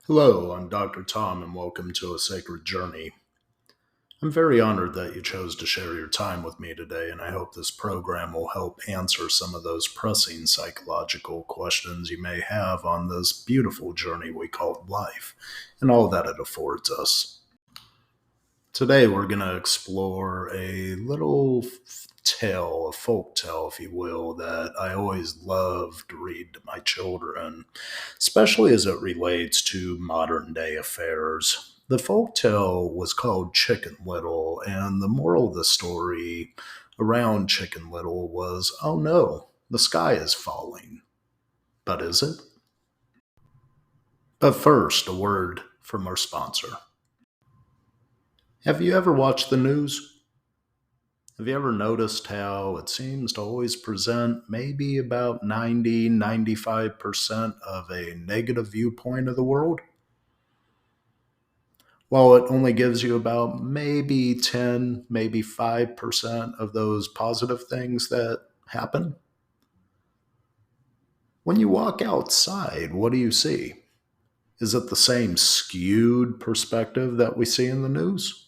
Hello, I'm Dr. Tom, and welcome to A Sacred Journey. I'm very honored that you chose to share your time with me today, and I hope this program will help answer some of those pressing psychological questions you may have on this beautiful journey we call life and all that it affords us. Today, we're going to explore a little tale, a folk tale, if you will, that I always love to read to my children, especially as it relates to modern day affairs. The folk tale was called Chicken Little, and the moral of the story around Chicken Little was oh no, the sky is falling. But is it? But first, a word from our sponsor. Have you ever watched the news? Have you ever noticed how it seems to always present maybe about 90-95% of a negative viewpoint of the world? While it only gives you about maybe 10, maybe 5% of those positive things that happen? When you walk outside, what do you see? Is it the same skewed perspective that we see in the news?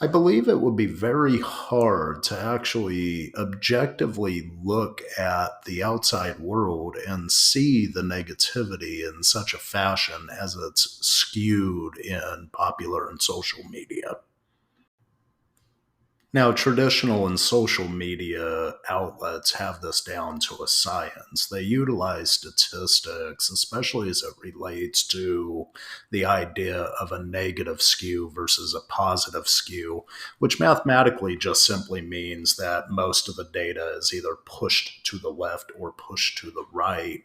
I believe it would be very hard to actually objectively look at the outside world and see the negativity in such a fashion as it's skewed in popular and social media. Now, traditional and social media outlets have this down to a science. They utilize statistics, especially as it relates to the idea of a negative skew versus a positive skew, which mathematically just simply means that most of the data is either pushed to the left or pushed to the right,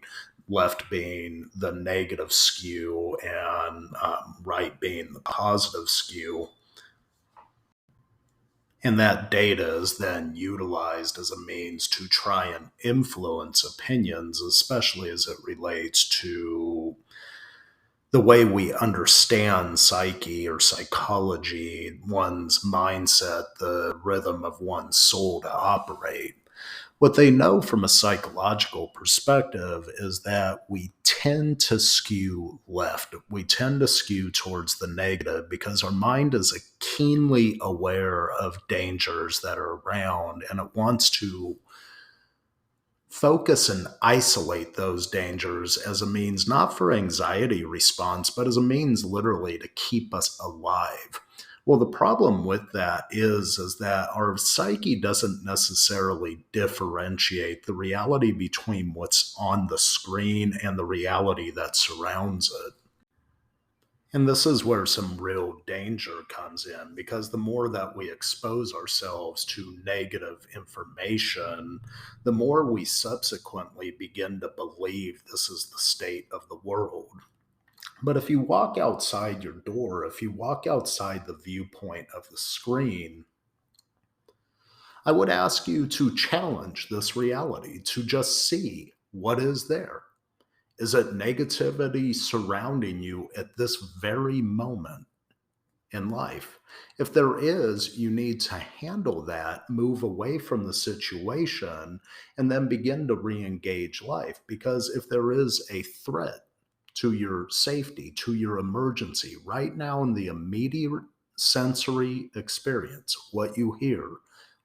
left being the negative skew and right being the positive skew. And that data is then utilized as a means to try and influence opinions, especially as it relates to the way we understand psyche or psychology, one's mindset, the rhythm of one's soul to operate. What they know from a psychological perspective is that we tend to skew left. We tend to skew towards the negative because our mind is keenly aware of dangers that are around and it wants to focus and isolate those dangers as a means not for anxiety response, but as a means literally to keep us alive. Well, the problem with that is that our psyche doesn't necessarily differentiate the reality between what's on the screen and the reality that surrounds it. And this is where some real danger comes in because the more that we expose ourselves to negative information, the more we subsequently begin to believe this is the state of the world. But if you walk outside your door, if you walk outside the viewpoint of the screen, I would ask you to challenge this reality, to just see what is there. Is it negativity surrounding you at this very moment in life? If there is, you need to handle that, move away from the situation, and then begin to re engage life. Because if there is a threat to your safety, to your emergency, right now in the immediate sensory experience, what you hear,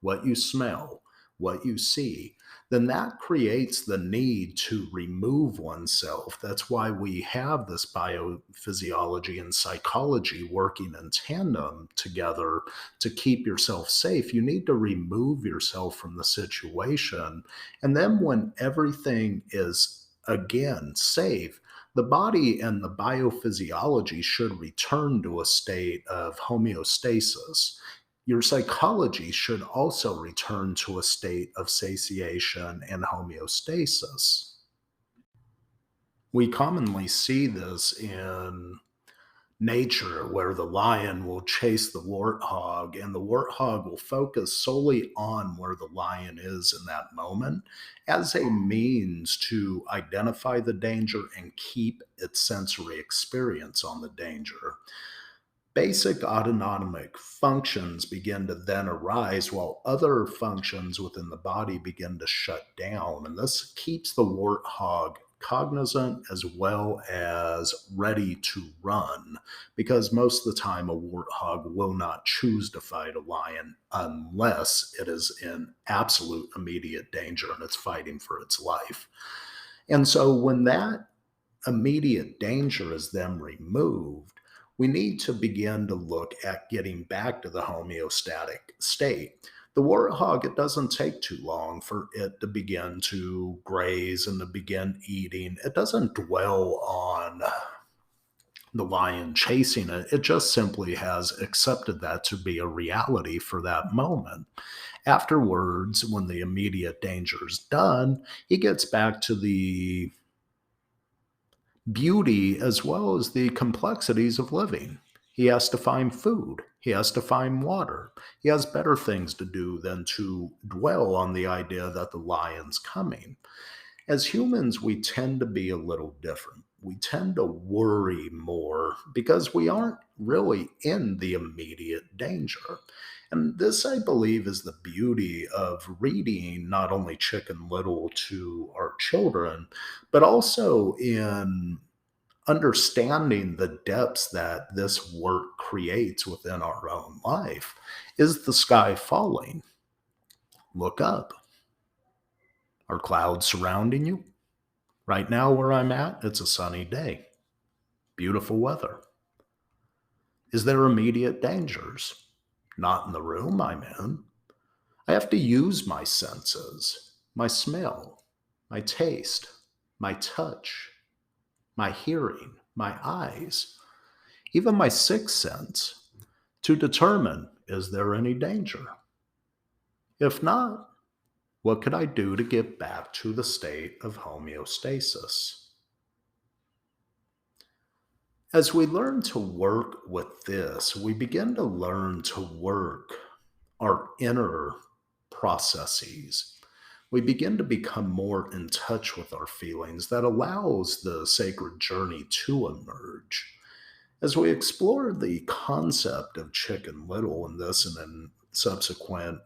what you smell, what you see, then that creates the need to remove oneself. That's why we have this biophysiology and psychology working in tandem together to keep yourself safe. You need to remove yourself from the situation. And then when everything is again safe, the body and the biophysiology should return to a state of homeostasis. Your psychology should also return to a state of satiation and homeostasis. We commonly see this in nature where the lion will chase the warthog and the warthog will focus solely on where the lion is in that moment as a means to identify the danger and keep its sensory experience on the danger. Basic autonomic functions begin to then arise while other functions within the body begin to shut down. And this keeps the warthog cognizant as well as ready to run, because most of the time a warthog will not choose to fight a lion unless it is in absolute immediate danger and it's fighting for its life. And so when that immediate danger is then removed, we need to begin to look at getting back to the homeostatic state. The warthog, it doesn't take too long for it to begin to graze and to begin eating. It doesn't dwell on the lion chasing it. It just simply has accepted that to be a reality for that moment. Afterwards, when the immediate danger is done, he gets back to the beauty as well as the complexities of living. He has to find food. He has to find water. He has better things to do than to dwell on the idea that the lion's coming. As humans, we tend to be a little different. We tend to worry more because we aren't really in the immediate danger. And this, I believe, is the beauty of reading not only Chicken Little to our children, but also in understanding the depths that this work creates within our own life. Is the sky falling? Look up. Are clouds surrounding you? Right now, where I'm at, it's a sunny day. Beautiful weather. Is there immediate dangers? Not in the room I'm in. I have to use my senses, my smell, my taste, my touch, my hearing, my eyes, even my sixth sense to determine, is there any danger? If not, what could I do to get back to the state of homeostasis? As we learn to work with this, we begin to learn to work our inner processes. We begin to become more in touch with our feelings that allows the sacred journey to emerge. As we explore the concept of Chicken Little in this and in subsequent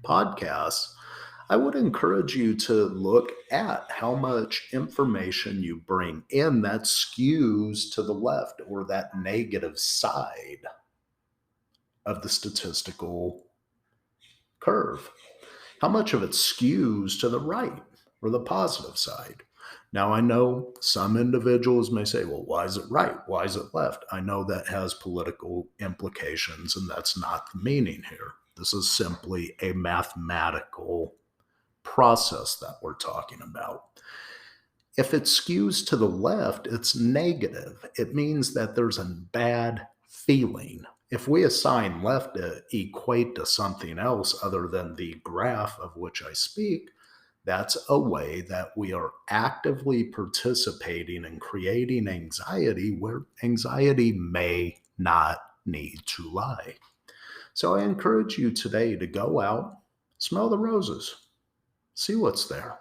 podcasts, I would encourage you to look at how much information you bring in that skews to the left or that negative side of the statistical curve. How much of it skews to the right or the positive side? Now, I know some individuals may say, well, why is it right? Why is it left? I know that has political implications, and that's not the meaning here. This is simply a mathematical process that we're talking about. If it skews to the left, it's negative. It means that there's a bad feeling. If we assign left to equate to something else other than the graph of which I speak, that's a way that we are actively participating in creating anxiety where anxiety may not need to lie. So I encourage you today to go out, smell the roses, see what's there.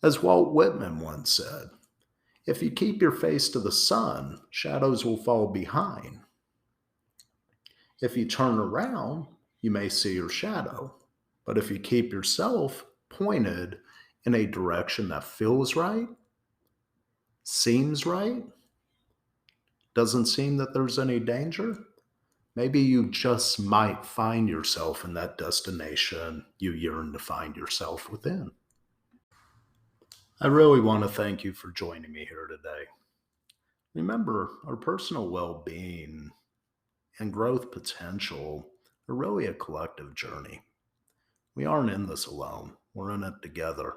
As Walt Whitman once said, if you keep your face to the sun, shadows will fall behind. If you turn around, you may see your shadow. But if you keep yourself pointed in a direction that feels right, seems right, doesn't seem that there's any danger, maybe you just might find yourself in that destination you yearn to find yourself within. I really want to thank you for joining me here today. Remember, our personal well being and growth potential are really a collective journey. We aren't in this alone, we're in it together.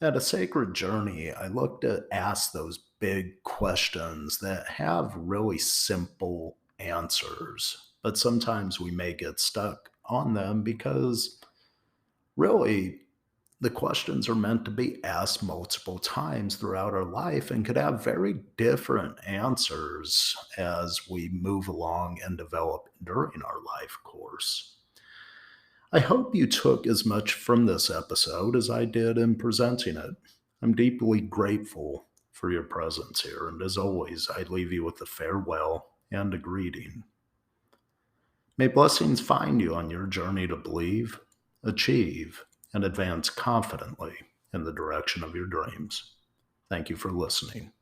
At a sacred journey, I look to ask those big questions that have really simple answers, but sometimes we may get stuck on them because really the questions are meant to be asked multiple times throughout our life and could have very different answers as we move along and develop during our life course. I hope you took as much from this episode as I did in presenting it. I'm deeply grateful for your presence here, and as always, I leave you with a farewell and a greeting. May blessings find you on your journey to believe, achieve, and advance confidently in the direction of your dreams. Thank you for listening.